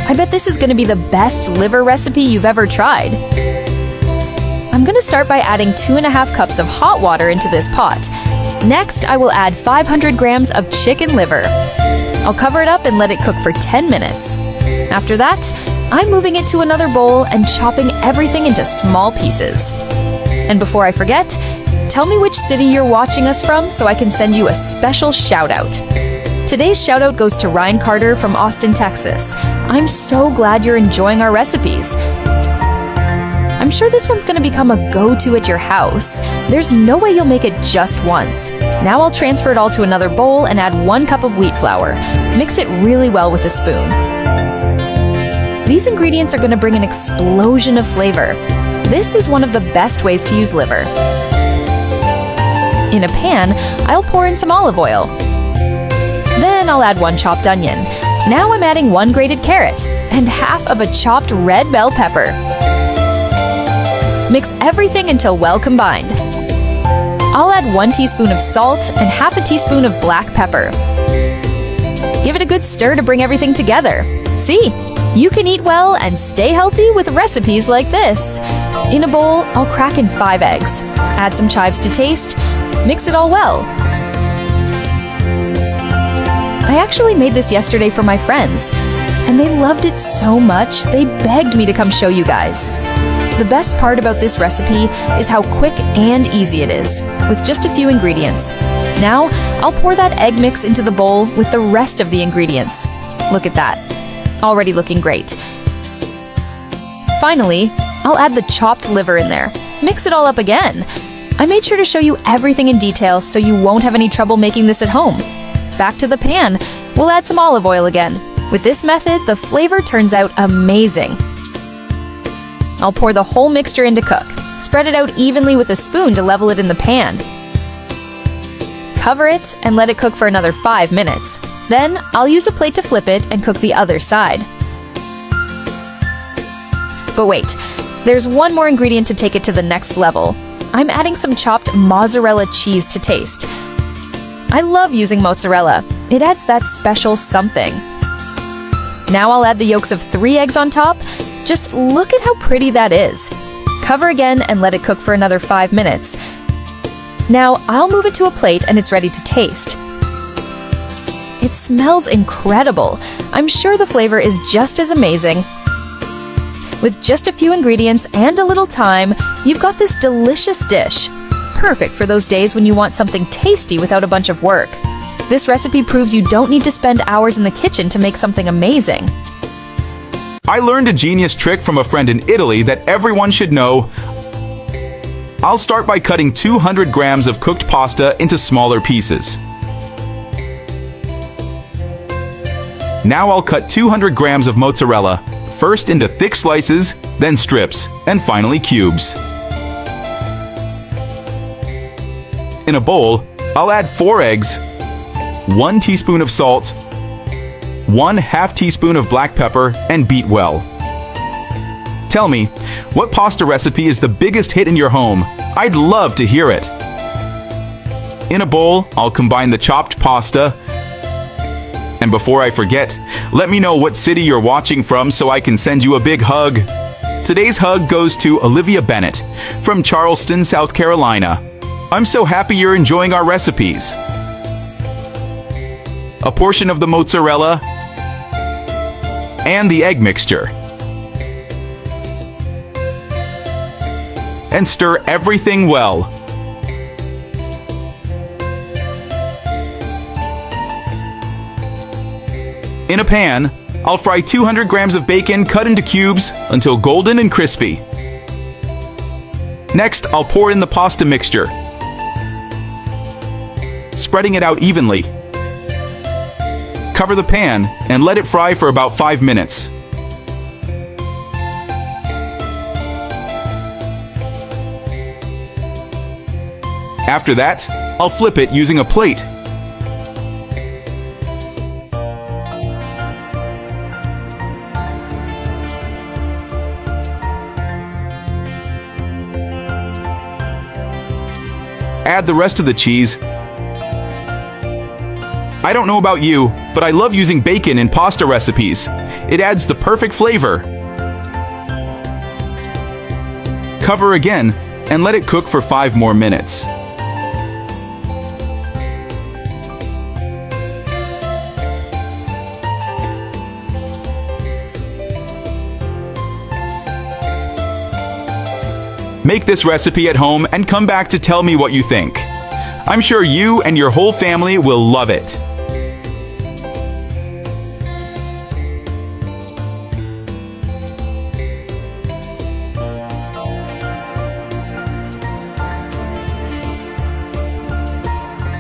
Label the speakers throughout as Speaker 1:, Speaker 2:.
Speaker 1: I bet this is going to be the best liver recipe you've ever tried. I'm going to start by adding 2.5 cups of hot water into this pot. Next, I will add 500 grams of chicken liver. I'll cover it up and let it cook for 10 minutes. After that, I'm moving it to another bowl and chopping everything into small pieces. And before I forget, tell me which city you're watching us from so I can send you a special shout-out. Today's shout-out goes to Ryan Carter from Austin, Texas. I'm so glad you're enjoying our recipes. I'm sure this one's going to become a go-to at your house. There's no way you'll make it just once. Now I'll transfer it all to another bowl and add 1 cup of wheat flour. Mix it really well with a spoon. These ingredients are going to bring an explosion of flavor. This is one of the best ways to use liver. In a pan, I'll pour in some olive oil. Then I'll add 1 chopped onion. Now I'm adding 1 grated carrot and half of a chopped red bell pepper. Mix everything until well combined. I'll add 1 teaspoon of salt and half a teaspoon of black pepper. Give it a good stir to bring everything together. See, you can eat well and stay healthy with recipes like this. In a bowl, I'll crack in 5 eggs. Add some chives to taste. Mix it all well. I actually made this yesterday for my friends, and they loved it so much they begged me to come show you guys. The best part about this recipe is how quick and easy it is, with just a few ingredients. Now, I'll pour that egg mix into the bowl with the rest of the ingredients. Look at that. Already looking great. Finally, I'll add the chopped liver in there. Mix it all up again. I made sure to show you everything in detail so you won't have any trouble making this at home. Back to the pan. We'll add some olive oil again. With this method, the flavor turns out amazing. I'll pour the whole mixture in to cook. Spread it out evenly with a spoon to level it in the pan. Cover it and let it cook for another 5 minutes. Then, I'll use a plate to flip it and cook the other side. But wait, there's one more ingredient to take it to the next level. I'm adding some chopped mozzarella cheese to taste. I love using mozzarella. It adds that special something. Now I'll add the yolks of 3 eggs on top. Just look at how pretty that is. Cover again and let it cook for another 5 minutes. Now I'll move it to a plate and it's ready to taste. It smells incredible. I'm sure the flavor is just as amazing. With just a few ingredients and a little time, you've got this delicious dish. Perfect for those days when you want something tasty without a bunch of work. This recipe proves you don't need to spend hours in the kitchen to make something amazing.
Speaker 2: I learned a genius trick from a friend in Italy that everyone should know. I'll start by cutting 200 grams of cooked pasta into smaller pieces. Now I'll cut 200 grams of mozzarella, first into thick slices, then strips, and finally cubes. In a bowl, I'll add 4 eggs, 1 teaspoon of salt, 1/2 teaspoon of black pepper, and beat well. Tell me, what pasta recipe is the biggest hit in your home? I'd love to hear it. In a bowl, I'll combine the chopped pasta. And before I forget, let me know what city you're watching from so I can send you a big hug. Today's hug goes to Olivia Bennett from Charleston, South Carolina. I'm so happy you're enjoying our recipes. A portion of the mozzarella and the egg mixture. And stir everything well. In a pan, I'll fry 200 grams of bacon cut into cubes until golden and crispy. Next, I'll pour in the pasta mixture, spreading it out evenly. Cover the pan and let it fry for about 5 minutes. After that, I'll flip it using a plate. Add the rest of the cheese. I don't know about you, but I love using bacon in pasta recipes. It adds the perfect flavor. Cover again and let it cook for 5 more minutes. Make this recipe at home and come back to tell me what you think. I'm sure you and your whole family will love it.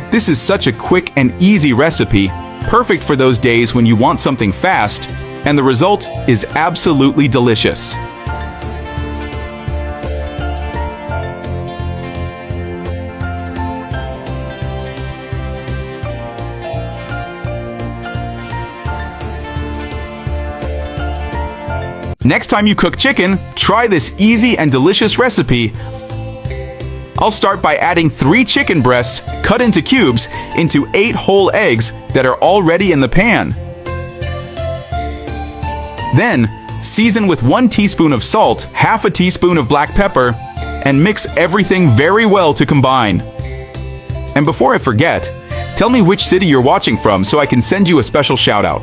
Speaker 2: This is such a quick and easy recipe, perfect for those days when you want something fast, and the result is absolutely delicious. Next time you cook chicken, try this easy and delicious recipe. I'll start by adding 3 chicken breasts cut into cubes into 8 whole eggs that are already in the pan. Then, season with 1 teaspoon of salt, half a teaspoon of black pepper, and mix everything very well to combine. And before I forget, tell me which city you're watching from so I can send you a special shout-out.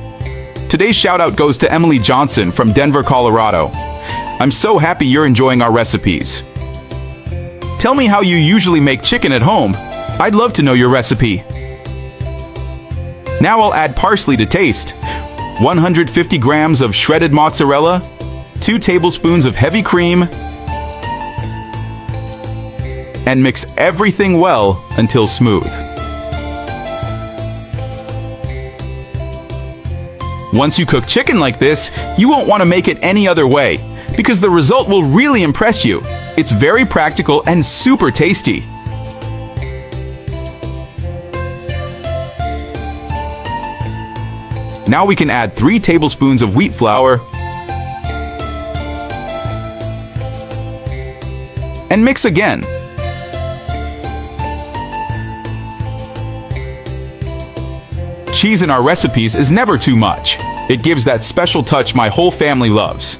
Speaker 2: Today's shout-out goes to Emily Johnson from Denver, Colorado. I'm so happy you're enjoying our recipes. Tell me how you usually make chicken at home. I'd love to know your recipe. Now I'll add parsley to taste, 150 grams of shredded mozzarella, 2 tablespoons of heavy cream, and mix everything well until smooth. Once you cook chicken like this, you won't want to make it any other way, because the result will really impress you. It's very practical and super tasty. Now we can add 3 tablespoons of wheat flour and mix again. Cheese in our recipes is never too much. It gives that special touch my whole family loves.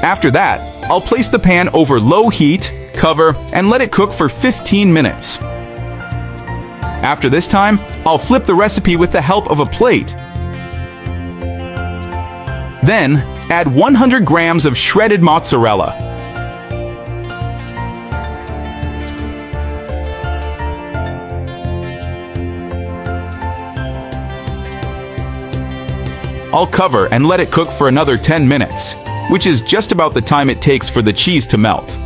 Speaker 2: After that, I'll place the pan over low heat, cover, and let it cook for 15 minutes. After this time, I'll flip the recipe with the help of a plate. Then, add 100 grams of shredded mozzarella. I'll cover and let it cook for another 10 minutes, which is just about the time it takes for the cheese to melt.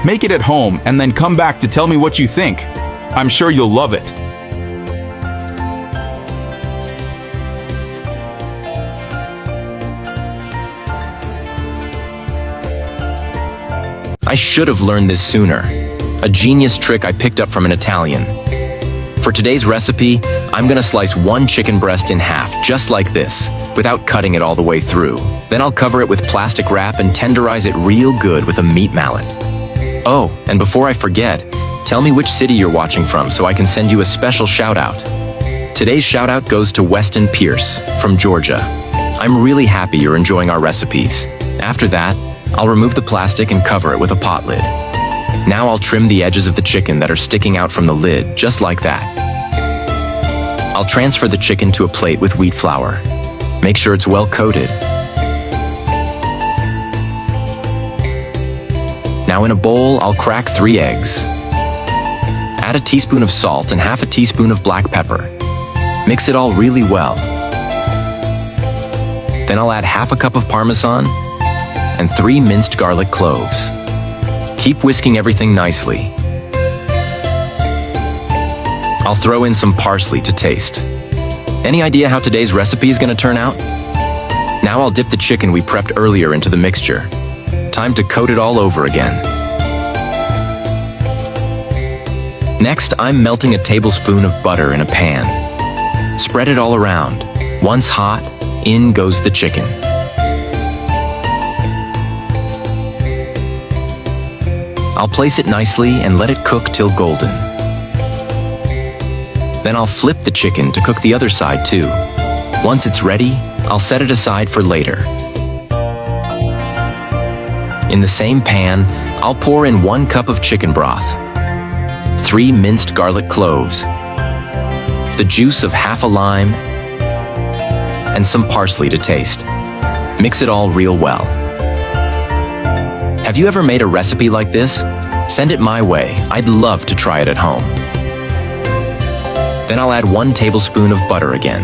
Speaker 2: Make it at home and then come back to tell me what you think. I'm sure you'll love it.
Speaker 3: I should have learned this sooner. A genius trick I picked up from an Italian. For today's recipe, I'm gonna slice 1 chicken breast in half, just like this, without cutting it all the way through. Then I'll cover it with plastic wrap and tenderize it real good with a meat mallet. Oh, and before I forget, tell me which city you're watching from so I can send you a special shout-out. Today's shout-out goes to Weston Pierce from Georgia. I'm really happy you're enjoying our recipes. After that, I'll remove the plastic and cover it with a pot lid. Now I'll trim the edges of the chicken that are sticking out from the lid, just like that. I'll transfer the chicken to a plate with wheat flour. Make sure it's well coated. Now in a bowl, I'll crack 3 eggs. Add a teaspoon of salt and half a teaspoon of black pepper. Mix it all really well. Then I'll add half a cup of Parmesan and 3 minced garlic cloves. Keep whisking everything nicely. I'll throw in some parsley to taste. Any idea how today's recipe is going to turn out? Now I'll dip the chicken we prepped earlier into the mixture. Time to coat it all over again. Next, I'm melting a tablespoon of butter in a pan. Spread it all around. Once hot, in goes the chicken. I'll place it nicely and let it cook till golden. Then I'll flip the chicken to cook the other side too. Once it's ready, I'll set it aside for later. In the same pan, I'll pour in 1 cup of chicken broth, 3 minced garlic cloves, the juice of half a lime, and some parsley to taste. Mix it all real well. Have you ever made a recipe like this? Send it my way. I'd love to try it at home. Then I'll add 1 tablespoon of butter again.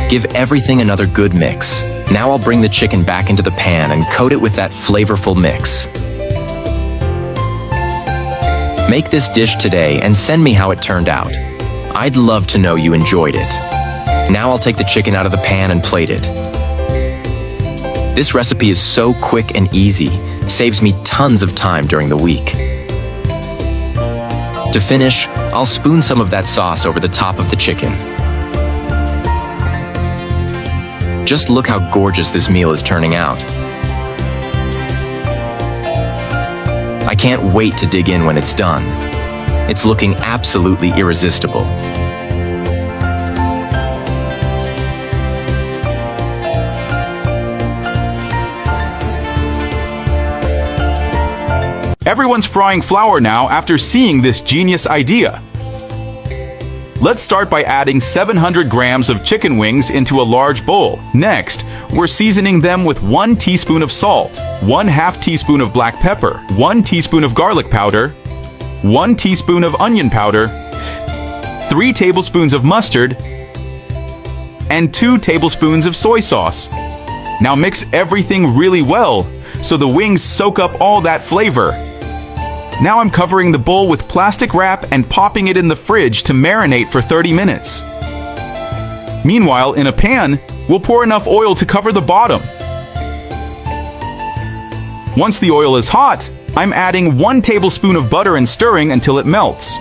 Speaker 3: Give everything another good mix. Now I'll bring the chicken back into the pan and coat it with that flavorful mix. Make this dish today and send me how it turned out. I'd love to know you enjoyed it. Now I'll take the chicken out of the pan and plate it. This recipe is so quick and easy, saves me tons of time during the week. To finish, I'll spoon some of that sauce over the top of the chicken. Just look how gorgeous this meal is turning out. I can't wait to dig in when it's done. It's looking absolutely irresistible.
Speaker 2: Everyone's frying flour now after seeing this genius idea. Let's start by adding 700 grams of chicken wings into a large bowl. Next, we're seasoning them with 1 teaspoon of salt, 1/2 teaspoon of black pepper, 1 teaspoon of garlic powder, 1 teaspoon of onion powder, 3 tablespoons of mustard, and 2 tablespoons of soy sauce. Now mix everything really well so the wings soak up all that flavor. Now I'm covering the bowl with plastic wrap and popping it in the fridge to marinate for 30 minutes. Meanwhile, in a pan, we'll pour enough oil to cover the bottom. Once the oil is hot, I'm adding 1 tablespoon of butter and stirring until it melts.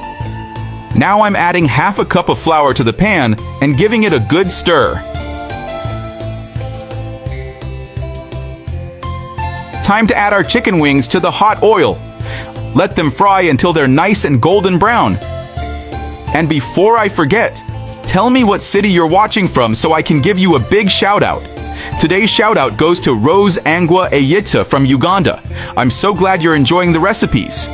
Speaker 2: Now I'm adding half a cup of flour to the pan and giving it a good stir. Time to add our chicken wings to the hot oil. Let them fry until they're nice and golden brown. And before I forget, tell me what city you're watching from so I can give you a big shout out. Today's shout out goes to Rose Angwa Eyita from Uganda. I'm so glad you're enjoying the recipes.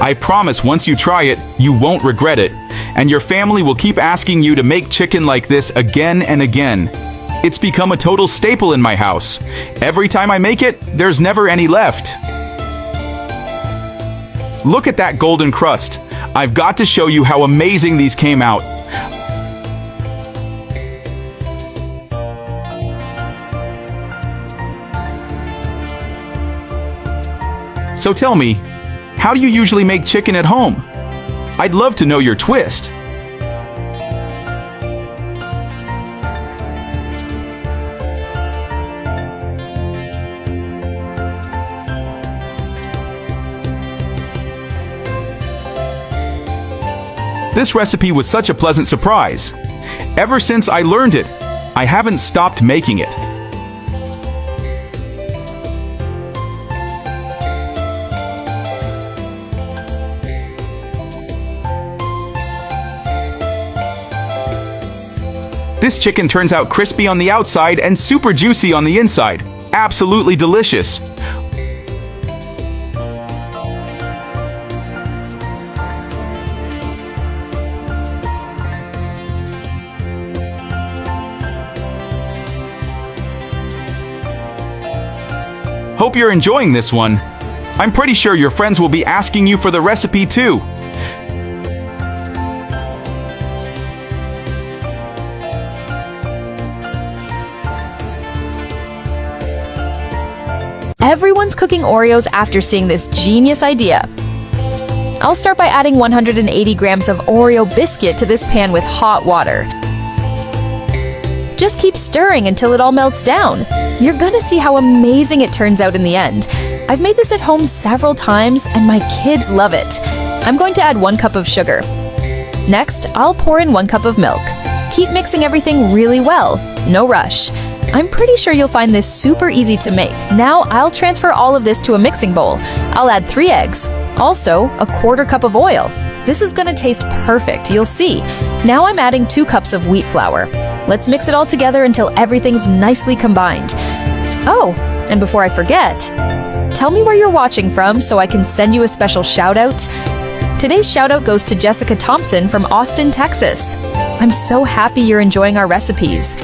Speaker 2: I promise once you try it, you won't regret it, and your family will keep asking you to make chicken like this again and again. It's become a total staple in my house. Every time I make it, there's never any left. Look at that golden crust. I've got to show you how amazing these came out. So tell me, how do you usually make chicken at home? I'd love to know your twist. This recipe was such a pleasant surprise. Ever since I learned it, I haven't stopped making it. This chicken turns out crispy on the outside and super juicy on the inside. Absolutely delicious. Hope you're enjoying this one. I'm pretty sure your friends will be asking you for the recipe too.
Speaker 1: Everyone's cooking Oreos after seeing this genius idea. I'll start by adding 180 grams of Oreo biscuit to this pan with hot water. Just keep stirring until it all melts down. You're gonna see how amazing it turns out in the end. I've made this at home several times and my kids love it. I'm going to add 1 cup of sugar. Next, I'll pour in 1 cup of milk. Keep mixing everything really well. No rush. I'm pretty sure you'll find this super easy to make. Now I'll transfer all of this to a mixing bowl. I'll add 3 eggs. Also, a 1/4 cup of oil. This is gonna taste perfect, you'll see. Now I'm adding 2 cups of wheat flour. Let's mix it all together until everything's nicely combined. Oh, and before I forget, tell me where you're watching from so I can send you a special shout out. Today's shout out goes to Jessica Thompson from Austin, Texas. I'm so happy you're enjoying our recipes.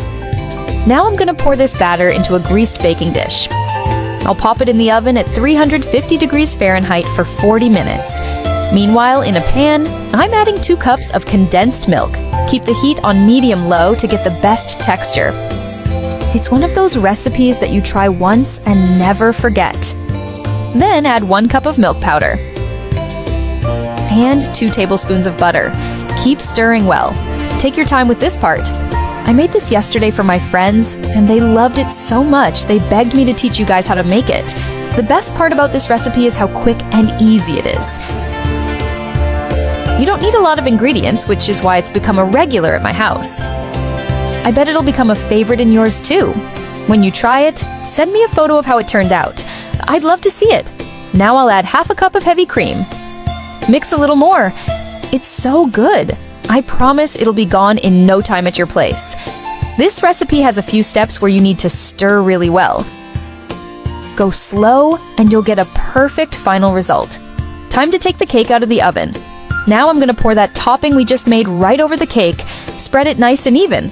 Speaker 1: Now I'm gonna pour this batter into a greased baking dish. I'll pop it in the oven at 350 degrees Fahrenheit for 40 minutes. Meanwhile, in a pan, I'm adding 2 cups of condensed milk. Keep the heat on medium-low to get the best texture. It's one of those recipes that you try once and never forget. Then add 1 cup of milk powder and 2 tablespoons of butter. Keep stirring well. Take your time with this part. I made this yesterday for my friends, and they loved it so much they begged me to teach you guys how to make it. The best part about this recipe is how quick and easy it is. You don't need a lot of ingredients, which is why it's become a regular at my house. I bet it'll become a favorite in yours too. When you try it, send me a photo of how it turned out. I'd love to see it. Now I'll add 1/2 cup of heavy cream. Mix a little more. It's so good. I promise it'll be gone in no time at your place. This recipe has a few steps where you need to stir really well. Go slow and you'll get a perfect final result. Time to take the cake out of the oven. Now I'm gonna pour that topping we just made right over the cake. Spread it nice and even.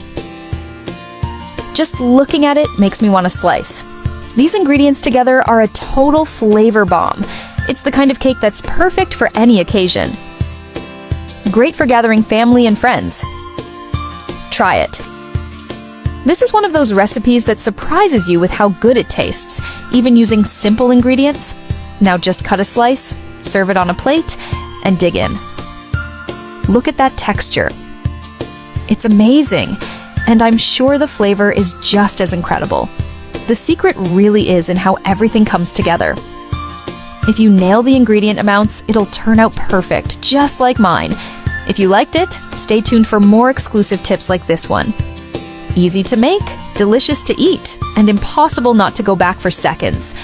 Speaker 1: Just looking at it makes me want to slice. These ingredients together are a total flavor bomb. It's the kind of cake that's perfect for any occasion. Great for gathering family and friends. Try it. This is one of those recipes that surprises you with how good it tastes, even using simple ingredients. Now just cut a slice, serve it on a plate, and dig in. Look at that texture. It's amazing, and I'm sure the flavor is just as incredible. The secret really is in how everything comes together. If you nail the ingredient amounts, it'll turn out perfect, just like mine. If you liked it, stay tuned for more exclusive tips like this one. Easy to make, delicious to eat, and impossible not to go back for seconds.